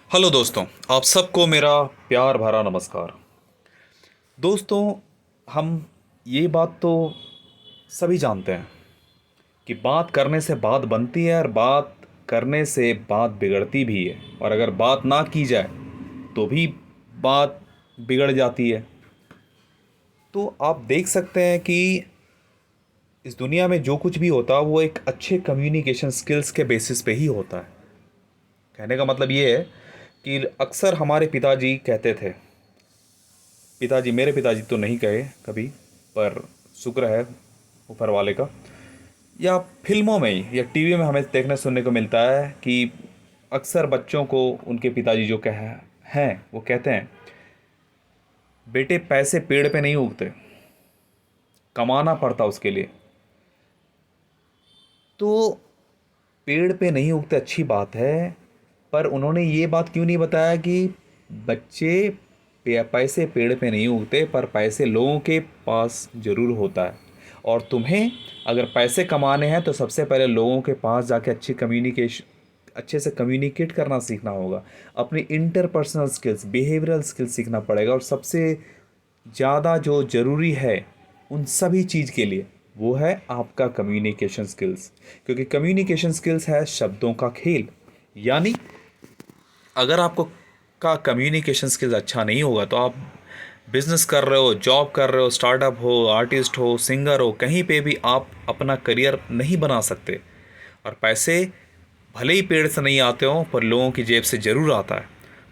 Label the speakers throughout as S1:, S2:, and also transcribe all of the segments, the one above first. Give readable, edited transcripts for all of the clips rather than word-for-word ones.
S1: Hello दोस्तों, आप सबको मेरा प्यार भरा नमस्कार। दोस्तों, हम ये बात तो सभी जानते हैं कि बात करने से बात बनती है और बात करने से बात बिगड़ती भी है, और अगर बात ना की जाए तो भी बात बिगड़ जाती है। तो आप देख सकते हैं कि इस दुनिया में जो कुछ भी होता है वो एक अच्छे कम्युनिकेशन स्किल्स के बेसिस पे ही होता है। कहने का मतलब ये है कि अक्सर हमारे पिताजी कहते थे, पिताजी, मेरे पिताजी तो नहीं कहे कभी, पर शुक्र है ऊपर वाले का, या फिल्मों में ही या टीवी में हमें देखने सुनने को मिलता है कि अक्सर बच्चों को उनके पिताजी जो कह हैं वो कहते हैं, बेटे पैसे पेड़ पे नहीं उगते, कमाना पड़ता उसके लिए। तो पेड़ पे नहीं उगते अच्छी बात है, पर उन्होंने ये बात क्यों नहीं बताया कि बच्चे, पैसे पेड़ पे नहीं उगते पर पैसे लोगों के पास ज़रूर होता है। और तुम्हें अगर पैसे कमाने हैं तो सबसे पहले लोगों के पास जाके अच्छे से कम्युनिकेट करना सीखना होगा। अपनी इंटरपर्सनल स्किल्स, बिहेवियरल स्किल्स सीखना पड़ेगा। और सबसे ज़्यादा जो ज़रूरी है उन सभी चीज़ के लिए वो है आपका कम्युनिकेशन स्किल्स, क्योंकि कम्युनिकेशन स्किल्स है शब्दों का खेल। यानी अगर आपको का कम्युनिकेशन स्किल्स अच्छा नहीं होगा तो आप बिजनेस कर रहे हो, जॉब कर रहे हो, स्टार्टअप हो, आर्टिस्ट हो, सिंगर हो, कहीं पे भी आप अपना करियर नहीं बना सकते। और पैसे भले ही पेड़ से नहीं आते हों पर लोगों की जेब से ज़रूर आता है।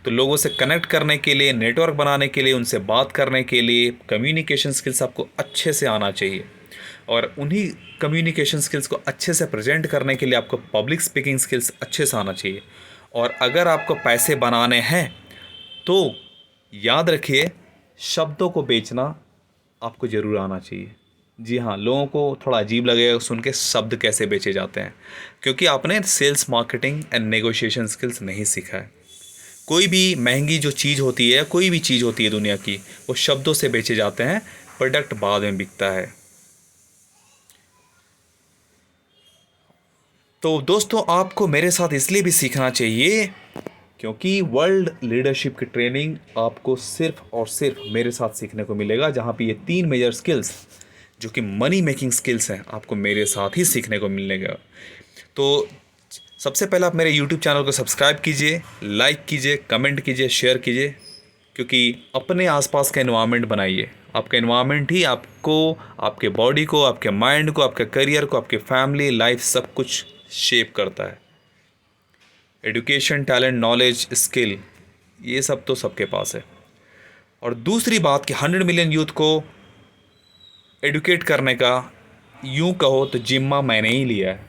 S1: तो लोगों से कनेक्ट करने के लिए, नेटवर्क बनाने के लिए, उनसे बात करने के लिए कम्युनिकेशन स्किल्स आपको अच्छे से आना चाहिए। और उन्हीं कम्युनिकेशन स्किल्स को अच्छे से प्रेजेंट करने के लिए आपको पब्लिक स्पीकिंग स्किल्स अच्छे से आना चाहिए। और अगर आपको पैसे बनाने हैं तो याद रखिए, शब्दों को बेचना आपको ज़रूर आना चाहिए। जी हाँ, लोगों को थोड़ा अजीब लगेगा सुन के शब्द कैसे बेचे जाते हैं, क्योंकि आपने sales, marketing and negotiation skills नहीं सीखा है। कोई भी महंगी जो चीज़ होती है, कोई भी चीज़ होती है दुनिया की, वो शब्दों से बेचे जाते हैं, प्रोडक्ट बाद में बिकता है। तो दोस्तों, आपको मेरे साथ इसलिए भी सीखना चाहिए क्योंकि वर्ल्ड लीडरशिप की ट्रेनिंग आपको सिर्फ और सिर्फ मेरे साथ सीखने को मिलेगा, जहाँ पे ये 3 मेजर स्किल्स जो कि मनी मेकिंग स्किल्स हैं आपको मेरे साथ ही सीखने को मिलेगा। तो सबसे पहले आप मेरे यूट्यूब चैनल को सब्सक्राइब कीजिए, लाइक कीजिए, कमेंट कीजिए, शेयर कीजिए, क्योंकि अपने आसपास का एनवायरनमेंट बनाइए। आपका एनवायरनमेंट ही आपको, आपके बॉडी को, आपके माइंड को, आपके करियर को, आपके फैमिली लाइफ सब कुछ शेप करता है। एजुकेशन, टैलेंट, नॉलेज, स्किल, ये सब तो सबके पास है। और दूसरी बात कि 100 मिलियन यूथ को एडुकेट करने का, यूं कहो तो जिम्मा मैंने ही लिया है।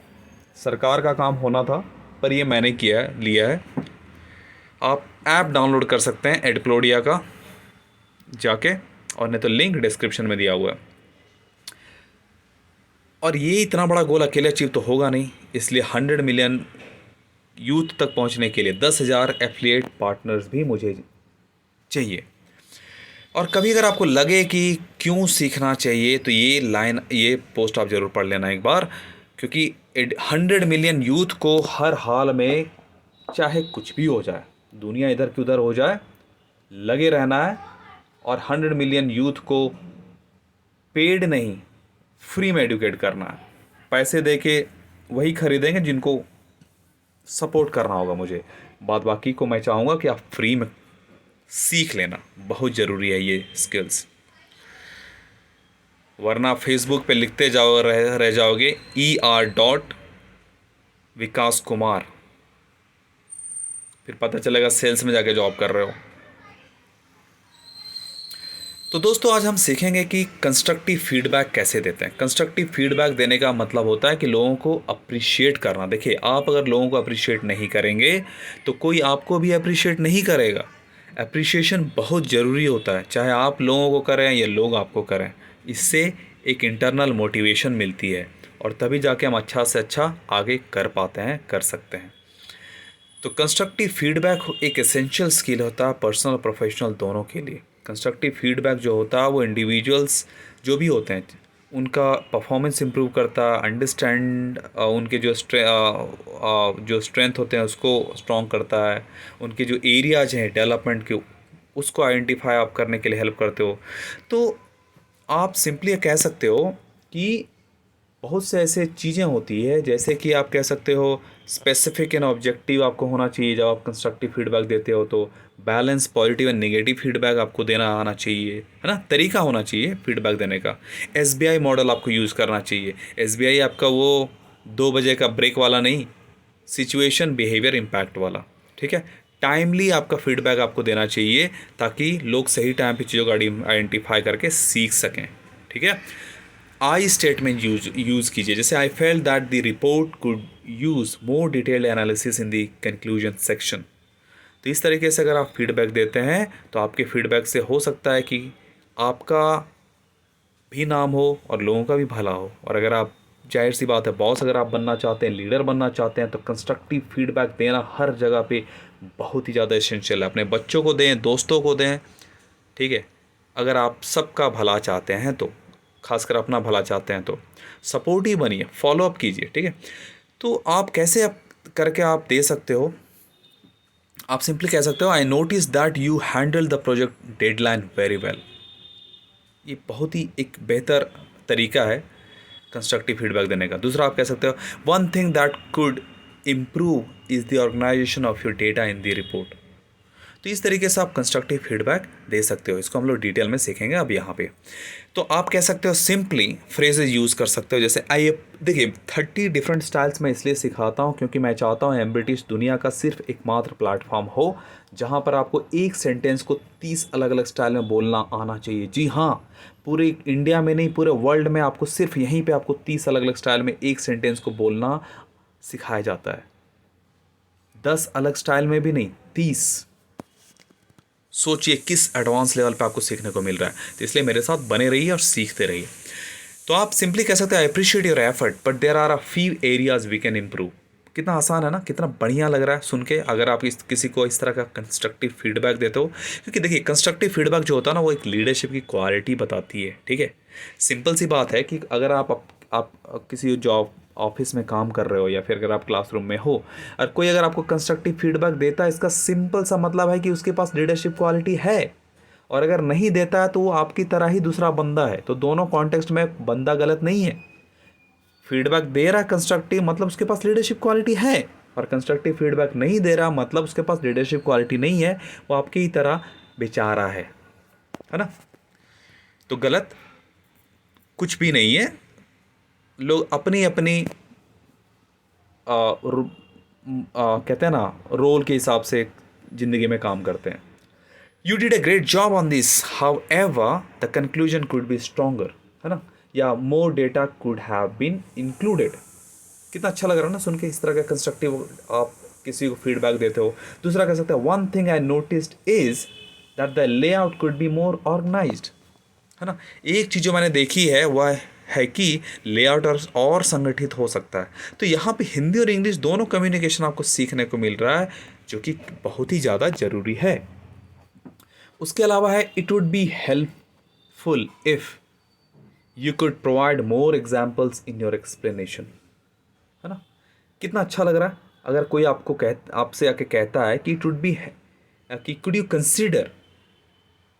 S1: सरकार का काम होना था पर ये मैंने लिया है। आप ऐप डाउनलोड कर सकते हैं एडक्लोडिया का जाके, और नहीं तो लिंक डिस्क्रिप्शन में दिया हुआ है। और ये इतना बड़ा गोल अकेले अचीव तो होगा नहीं, इसलिए 100 मिलियन यूथ तक पहुंचने के लिए 10,000 एफिलिएट पार्टनर्स भी मुझे चाहिए। और कभी अगर आपको लगे कि क्यों सीखना चाहिए तो ये पोस्ट आप ज़रूर पढ़ लेना एक बार, क्योंकि 100 मिलियन यूथ को हर हाल में, चाहे कुछ भी हो जाए, दुनिया इधर की उधर हो जाए, लगे रहना है। और 100 मिलियन यूथ को पेड नहीं, फ्री में एडुकेट करना है। पैसे दे के वही खरीदेंगे जिनको सपोर्ट करना होगा मुझे, बाद बाकी को मैं चाहूँगा कि आप फ्री में सीख लेना। बहुत ज़रूरी है ये स्किल्स, वरना फेसबुक पे लिखते जाओ, रह जाओगे ER.विकास कुमार, फिर पता चलेगा सेल्स में जाके जॉब कर रहे हो। तो दोस्तों, आज हम सीखेंगे कि कंस्ट्रक्टिव फीडबैक कैसे देते हैं। कंस्ट्रक्टिव फीडबैक देने का मतलब होता है कि लोगों को अप्रिशिएट करना। देखिए, आप अगर लोगों को अप्रिशिएट नहीं करेंगे तो कोई आपको भी अप्रिशिएट नहीं करेगा। अप्रिशिएशन बहुत ज़रूरी होता है, चाहे आप लोगों को करें या लोग आपको करें। इससे एक इंटरनल मोटिवेशन मिलती है और तभी जाके हम अच्छा से अच्छा आगे कर पाते हैं, कर सकते हैं। तो कंस्ट्रक्टिव फीडबैक एक एसेंशियल स्किल होता है पर्सनल प्रोफेशनल दोनों के लिए। कंस्ट्रक्टिव फीडबैक जो होता है वो इंडिविजुअल्स जो भी होते हैं, उनका परफॉर्मेंस इम्प्रूव करता है, अंडरस्टैंड उनके जो स्ट्रेंथ होते हैं उसको स्ट्रॉन्ग करता है, उनके जो एरियाज हैं डेवलपमेंट के उसको आइडेंटिफाई आप करने के लिए हेल्प करते हो। तो आप सिंपली कह सकते हो कि बहुत से ऐसे चीज़ें होती है, जैसे कि आप कह सकते हो स्पेसिफिक एंड ऑब्जेक्टिव आपको होना चाहिए जब आप कंस्ट्रक्टिव फीडबैक देते हो। तो balance positive and negative feedback आपको देना आना चाहिए, है ना, तरीका होना चाहिए फीडबैक देने का। एसबीआई मॉडल आपको यूज़ करना चाहिए। एसबीआई आपका वो 2 बजे का ब्रेक वाला नहीं, सिचुएशन बिहेवियर इम्पैक्ट वाला, ठीक है। टाइमली आपका फीडबैक आपको देना चाहिए ताकि लोग सही टाइम पे चीज़ों को आइडेंटिफाई करके सीख सकें, ठीक है। आई स्टेटमेंट यूज़ कीजिए, जैसे I felt that the report could use more detailed analysis in the conclusion section. तो इस तरीके से अगर आप फीडबैक देते हैं तो आपके फीडबैक से हो सकता है कि आपका भी नाम हो और लोगों का भी भला हो। और अगर आप, जाहिर सी बात है, बॉस अगर आप बनना चाहते हैं, लीडर बनना चाहते हैं, तो कंस्ट्रक्टिव फीडबैक देना हर जगह पे बहुत ही ज़्यादा एसेंशियल है। अपने बच्चों को दें, दोस्तों को दें, ठीक है। अगर आप सबका भला चाहते हैं तो, खासकर अपना भला चाहते हैं तो सपोर्टिव बनिए, फॉलोअप कीजिए, ठीक है। तो आप कैसे आप करके आप दे सकते हो, आप सिंपली कह सकते हो I notice that you handle the project deadline very well. ये बहुत ही एक बेहतर तरीका है कंस्ट्रक्टिव फीडबैक देने का। दूसरा आप कह सकते हो one thing that could improve is the organisation of your data in the report. तो इस तरीके से आप कंस्ट्रक्टिव फीडबैक दे सकते हो। इसको हम लोग डिटेल में सीखेंगे अब यहाँ पे। तो आप कह सकते हो सिंपली फ्रेजेज यूज़ कर सकते हो, जैसे आई, देखिए 30 डिफरेंट स्टाइल्स मैं इसलिए सिखाता हूँ क्योंकि मैं चाहता हूँ एमब्रिटिश दुनिया का सिर्फ एकमात्र प्लेटफॉर्म हो जहाँ पर आपको एक सेंटेंस को 30 अलग अलग स्टाइल में बोलना आना चाहिए। जी हाँ, पूरे इंडिया में नहीं, पूरे वर्ल्ड में आपको सिर्फ यहीं पे आपको 30 अलग अलग स्टाइल में एक सेंटेंस को बोलना सिखाया जाता है। 10 अलग स्टाइल में भी नहीं, 30। सोचिए किस एडवांस लेवल पे आपको सीखने को मिल रहा है। तो इसलिए मेरे साथ बने रहिए और सीखते रहिए। तो आप सिंपली कह सकते हैं I appreciate your effort but there are a few areas we can improve. कितना आसान है ना, कितना बढ़िया लग रहा है सुन के, अगर आप किसी को इस तरह का कंस्ट्रक्टिव फीडबैक देते हो। क्योंकि देखिए कंस्ट्रक्टिव फीडबैक जो होता है ना, वो एक लीडरशिप की क्वालिटी बताती है, ठीक है। सिंपल सी बात है कि अगर आप किसी जॉब ऑफिस में काम कर रहे हो या फिर अगर आप क्लासरूम में हो और कोई अगर आपको कंस्ट्रक्टिव फीडबैक देता है, इसका सिंपल सा मतलब है कि उसके पास लीडरशिप क्वालिटी है। और अगर नहीं देता है तो वो आपकी तरह ही दूसरा बंदा है। तो दोनों कॉन्टेक्स्ट में बंदा गलत नहीं है। फीडबैक दे रहा है कंस्ट्रक्टिव मतलब उसके पास लीडरशिप क्वालिटी है, और कंस्ट्रक्टिव फीडबैक नहीं दे रहा मतलब उसके पास लीडरशिप क्वालिटी नहीं है, वो आपकी ही तरह बेचारा है ना। तो गलत कुछ भी नहीं है। लोग अपनी अपनी कहते हैं ना रोल के हिसाब से ज़िंदगी में काम करते हैं। You did a great job on this, however the conclusion could be stronger, है ना, या more data could have been included. कितना अच्छा लग रहा है ना सुन के, इस तरह का कंस्ट्रक्टिव आप किसी को फीडबैक देते हो। दूसरा कह सकते हैं one thing I noticed is that the layout could be more organised, है ना। एक चीज़ जो मैंने देखी है वह है कि लेआउट और संगठित हो सकता है। तो यहाँ पे हिंदी और इंग्लिश दोनों कम्युनिकेशन आपको सीखने को मिल रहा है, जो कि बहुत ही ज़्यादा ज़रूरी है। उसके अलावा है it would be helpful if you could provide more examples in your explanation, है ना। कितना अच्छा लग रहा है अगर कोई आपसे आके कहता है कि इट वुड बी कि could you consider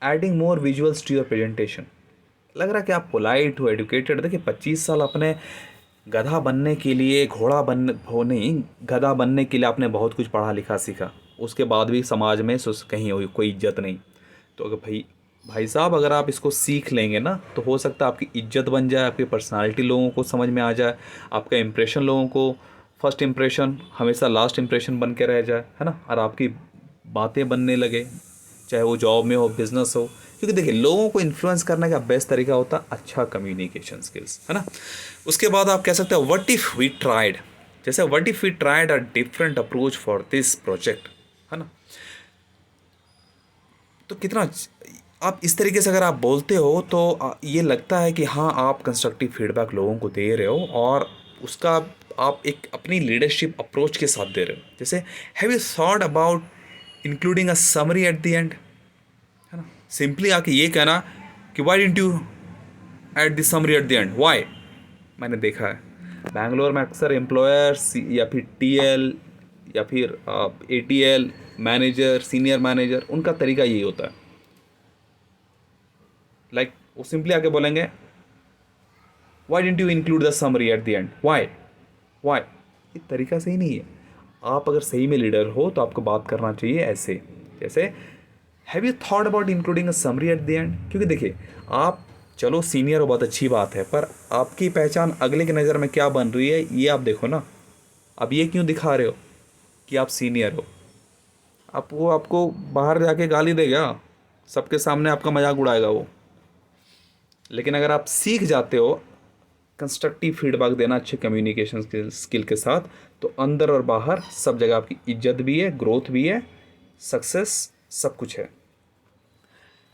S1: adding more visuals to your presentation. लग रहा है कि आप पोलाइट हो, एडुकेटेड। देखिए 25 साल अपने गधा बनने के लिए, घोड़ा बन हो नहीं, गधा बनने के लिए आपने बहुत कुछ पढ़ा लिखा सीखा, उसके बाद भी समाज में कहीं कोई इज्जत नहीं। तो अगर भाई साहब अगर आप इसको सीख लेंगे ना तो हो सकता है आपकी इज्जत बन जाए, आपकी पर्सनालिटी लोगों को समझ में आ जाए, आपका इंप्रेशन लोगों को फर्स्ट इंप्रेशन हमेशा लास्ट इंप्रेशन बन के रह जाए, है ना। और आपकी बातें बनने लगे, चाहे वो जॉब में हो, बिजनेस हो। क्योंकि देखिए लोगों को इन्फ्लुएंस करने का बेस्ट तरीका होता है अच्छा कम्युनिकेशन स्किल्स, है ना। उसके बाद आप कह सकते हो व्हाट इफ़ वी ट्राइड, जैसे what if we tried a different approach for this project, है ना। तो कितना आप इस तरीके से अगर आप बोलते हो तो ये लगता है कि हाँ आप कंस्ट्रक्टिव फीडबैक लोगों को दे रहे हो और उसका आप एक अपनी लीडरशिप अप्रोच के साथ दे रहे हो। जैसे have you thought about including a summary at the end, है ना। सिंपली आके ये कहना कि why didn't you at the summary at the end, why? मैंने देखा है बैंगलोर में अक्सर एम्प्लॉयर्स या फिर टीएल या फिर एटीएल मैनेजर, सीनियर मैनेजर, उनका तरीका यही होता है। लाइक वो सिंपली आके बोलेंगे why don't you include the summary at the end, why why? ये तरीका सही नहीं है। आप अगर सही में लीडर हो तो आपको बात करना चाहिए ऐसे, जैसे have you thought about including a summary at the and? क्योंकि देखिए, आप चलो सीनियर हो, बहुत अच्छी बात है, पर आपकी पहचान अगले की नज़र में क्या बन रही है ये आप देखो ना। अब ये क्यों दिखा रहे हो कि आप सीनियर हो? आप वो आपको बाहर जाके गाली देगा, सबके सामने आपका मजाक उड़ाएगा वो। लेकिन अगर आप सीख जाते हो कंस्ट्रक्टिव फीडबैक देना अच्छे कम्युनिकेशन स्किल के साथ, तो अंदर और बाहर सब जगह आपकी इज्जत भी है, ग्रोथ भी है, सक्सेस सब कुछ है।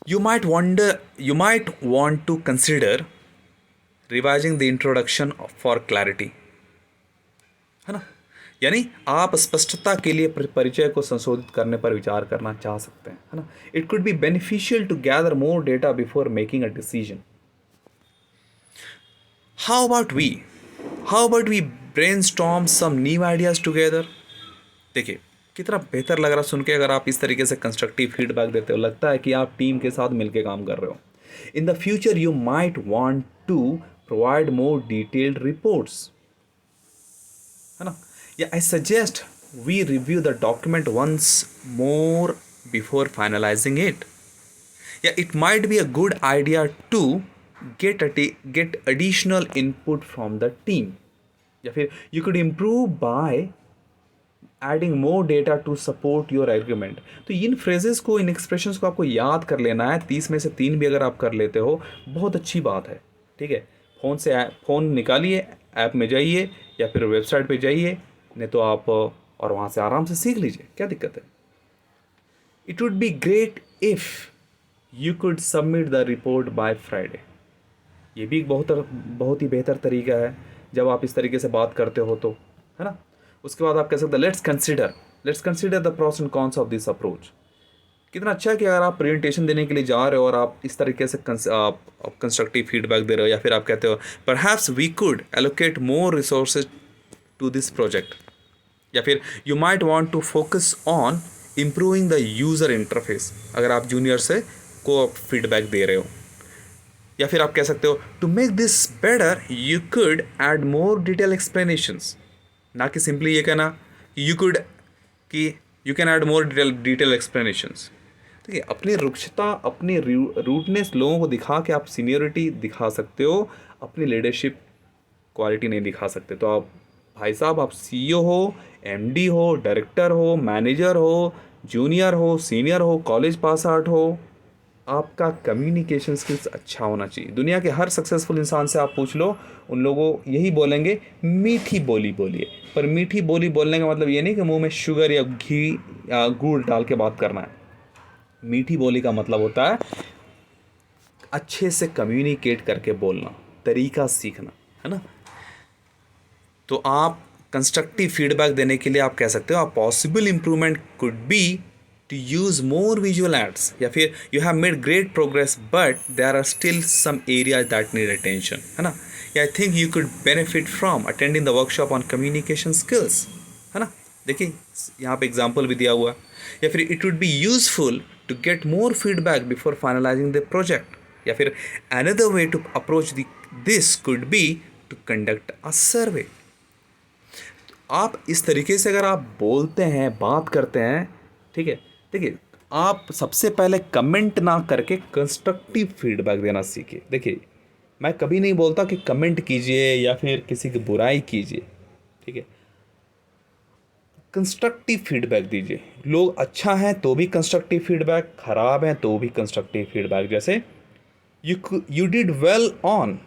S1: You might want to consider revising the introduction for clarity, है ना? यानी आप स्पष्टता के लिए परिचय को संशोधित करने पर विचार करना चाह सकते हैं, है ना? It could be beneficial to gather more data before making a decision. How about we? How about we brainstorm some new ideas together? देखिए कितना बेहतर लग रहा सुन के, अगर आप इस तरीके से कंस्ट्रक्टिव फीडबैक देते हो, लगता है कि आप टीम के साथ मिलकर काम कर रहे हो। In the future you might want to provide more detailed reports, है ना? या I suggest we review the document once more before finalizing it. या it might be a good idea to get additional input from the team. या फिर you could improve by adding more data to support your argument. तो इन phrases को, इन expressions को आपको याद कर लेना है। 30 में से 3 भी अगर आप कर लेते हो बहुत अच्छी बात है, ठीक है? फ़ोन निकालिए, ऐप में जाइए या फिर वेबसाइट पे जाइए, नहीं तो आप और वहाँ से आराम से सीख लीजिए, क्या दिक्कत है? It would be great if you could submit the report by Friday. ये भी एक बहुत ही बेहतर तरीका है जब आप इस तरीके से बात करते हो तो, है ना? उसके बाद आप कह सकते हैं let's consider the pros and cons of this approach. कितना अच्छा है कि अगर आप प्रेजेंटेशन देने के लिए जा रहे हो और आप इस तरीके से कंस्ट्रक्टिव फीडबैक दे रहे हो, या फिर आप कहते हो perhaps we could allocate more resources to this project, या फिर you might want to focus on improving the user interface, अगर आप जूनियर से को फीडबैक दे रहे हो। या फिर आप कह सकते हो to make this better you could add more detail explanations, ना कि सिंपली ये कहना कि you can add more detail explanations. देखिए, अपनी रुक्षता, अपनी रूटनेस लोगों को दिखा के आप सीनियरिटी दिखा सकते हो, अपनी लीडरशिप क्वालिटी नहीं दिखा सकते। तो आप भाई साहब, आप सीईओ हो, एमडी हो, डायरेक्टर हो, मैनेजर हो, जूनियर हो, सीनियर हो, कॉलेज पास आउट हो, आपका कम्युनिकेशन स्किल्स अच्छा होना चाहिए। दुनिया के हर सक्सेसफुल इंसान से आप पूछ लो, उन लोगों यही बोलेंगे मीठी बोली बोलिए। पर मीठी बोली बोलने का मतलब ये नहीं कि मुंह में शुगर या घी या गुड़ डाल के बात करना है। मीठी बोली का मतलब होता है अच्छे से कम्युनिकेट करके बोलना, तरीका सीखना, है ना? तो आप कंस्ट्रक्टिव फीडबैक देने के लिए आप कह सकते हो possible improvement could be to use more visual ads, या फिर you have made great progress but there are still some areas that need attention, है ना? या I think you could benefit from attending the workshop on communication skills, है ना? देखिए यहाँ पे एग्जाम्पल भी दिया हुआ है। या फिर it would be useful to get more feedback before finalizing the project, या फिर another way to approach this could be to conduct a survey। आप इस तरीके से अगर आप बोलते हैं, बात करते हैं, ठीक है? देखिए, आप सबसे पहले कमेंट ना करके कंस्ट्रक्टिव फीडबैक देना सीखिए। देखिए, मैं कभी नहीं बोलता कि कमेंट कीजिए या फिर किसी की बुराई कीजिए, ठीक है? कंस्ट्रक्टिव फीडबैक दीजिए। लोग अच्छा हैं तो भी कंस्ट्रक्टिव फीडबैक, खराब हैं तो भी कंस्ट्रक्टिव फीडबैक। जैसे you did well on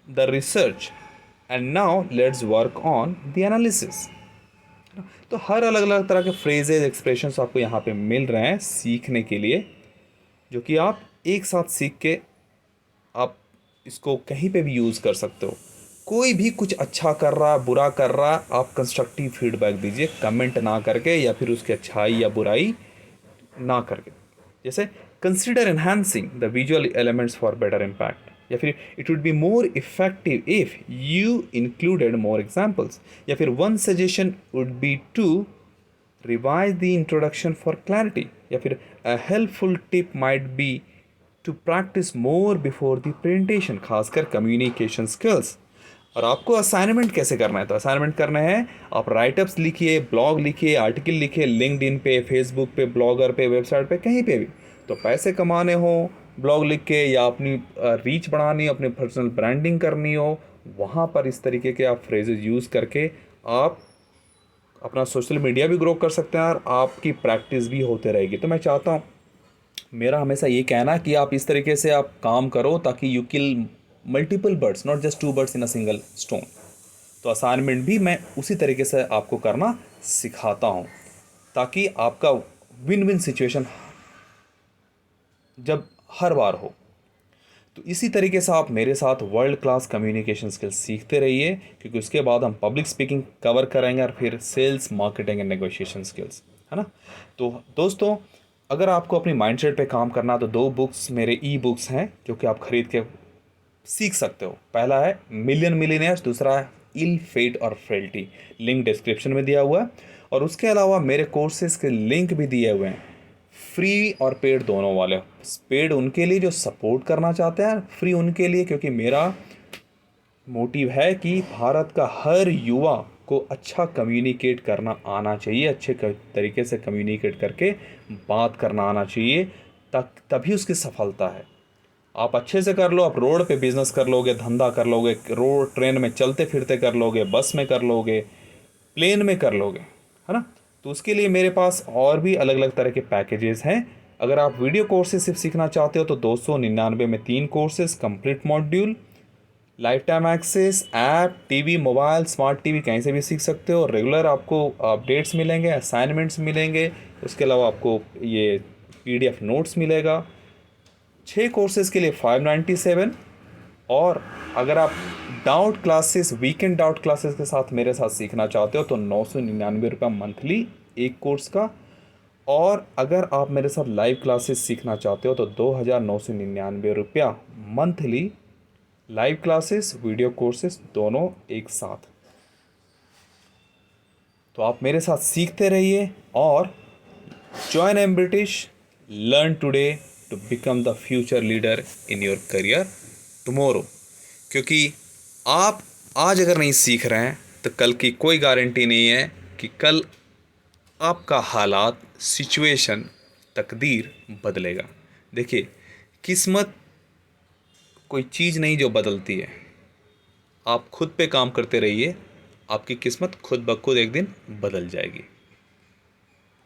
S1: the research and now let's work on the analysis. तो हर अलग अलग तरह के फ्रेजेज, एक्सप्रेशंस आपको यहाँ पे मिल रहे हैं सीखने के लिए, जो कि आप एक साथ सीख के आप इसको कहीं पे भी यूज़ कर सकते हो। कोई भी कुछ अच्छा कर रहा, बुरा कर रहा, आप कंस्ट्रक्टिव फीडबैक दीजिए, कमेंट ना करके या फिर उसकी अच्छाई या बुराई ना करके। जैसे consider enhancing the visual elements for better impact. या फिर it would be more effective if you included more examples, या फिर one suggestion would be to revise the introduction for clarity, या फिर a helpful tip might be to practise more before the presentation, खासकर communication skills. और आपको assignment कैसे करना है, तो असाइनमेंट करना है, आप राइटअप्स लिखिए, ब्लॉग लिखिए, आर्टिकल लिखिए, लिंक्डइन पे, फेसबुक पे, ब्लॉगर पे, वेबसाइट पे, कहीं पे भी। तो पैसे कमाने हो ब्लॉग लिख के, या अपनी रीच बढ़ानी हो, अपनी पर्सनल ब्रांडिंग करनी हो, वहाँ पर इस तरीके के आप फ्रेजेस यूज़ करके आप अपना सोशल मीडिया भी ग्रो कर सकते हैं और आपकी प्रैक्टिस भी होते रहेगी। तो मैं चाहता हूँ, मेरा हमेशा ये कहना कि आप इस तरीके से आप काम करो ताकि you kill multiple birds, not just two birds in a single stone. तो असाइनमेंट भी मैं उसी तरीके से आपको करना सिखाता हूँ ताकि आपका विन विन सिचुएशन जब हर बार हो। तो इसी तरीके से आप मेरे साथ वर्ल्ड क्लास कम्युनिकेशन स्किल्स सीखते रहिए, क्योंकि उसके बाद हम पब्लिक स्पीकिंग कवर करेंगे और फिर sales, marketing and negotiation skills, है ना। तो दोस्तों, अगर आपको अपनी माइंडसेट पे काम करना तो 2 बुक्स मेरे ई बुक्स हैं जो कि आप खरीद के सीख सकते हो। पहला है मिलियन मिलीनियर्स, दूसरा है इल फेट और फ्रेल्टी। लिंक डिस्क्रिप्शन में दिया हुआ है, और उसके अलावा मेरे कोर्सेज के लिंक भी दिए हुए हैं, फ्री और पेड दोनों वाले। पेड उनके लिए जो सपोर्ट करना चाहते हैं, फ्री उनके लिए, क्योंकि मेरा मोटिव है कि भारत का हर युवा को अच्छा कम्युनिकेट करना आना चाहिए, अच्छे तरीके से कम्युनिकेट करके बात करना आना चाहिए, तभी उसकी सफलता है। आप अच्छे से कर लो, आप रोड पे बिजनेस कर लोगे, धंधा कर लोगे, रोड ट्रेन में चलते फिरते कर लोगे, बस में कर लोगे, प्लेन में कर लोगे, है ना। तो उसके लिए मेरे पास और भी अलग अलग तरह के पैकेजेस हैं। अगर आप वीडियो कोर्सेज सिर्फ सीखना चाहते हो तो 299 में 3 courses, complete module, life time access, app, TV, mobile, smart TV कहीं से भी सीख सकते हो। रेगुलर आपको अपडेट्स मिलेंगे, असाइनमेंट्स मिलेंगे, उसके अलावा आपको ये PDF नोट्स मिलेगा। 6 कोर्सेज़ के लिए 597। और अगर आप doubt classes, weekend doubt classes के साथ मेरे साथ सीखना चाहते हो तो 999 मंथली एक कोर्स का। और अगर आप मेरे साथ लाइव क्लासेस सीखना चाहते हो तो 2999 monthly, live classes, video courses दोनों एक साथ। तो आप मेरे साथ सीखते रहिए और join M British, learn today to become the future leader in your career tomorrow. क्योंकि आप आज अगर नहीं सीख रहे हैं तो कल की कोई गारंटी नहीं है कि कल आपका हालात, सिचुएशन, तकदीर बदलेगा। देखिए, किस्मत कोई चीज़ नहीं जो बदलती है। आप खुद पे काम करते रहिए, आपकी किस्मत खुद ब खुद एक दिन बदल जाएगी।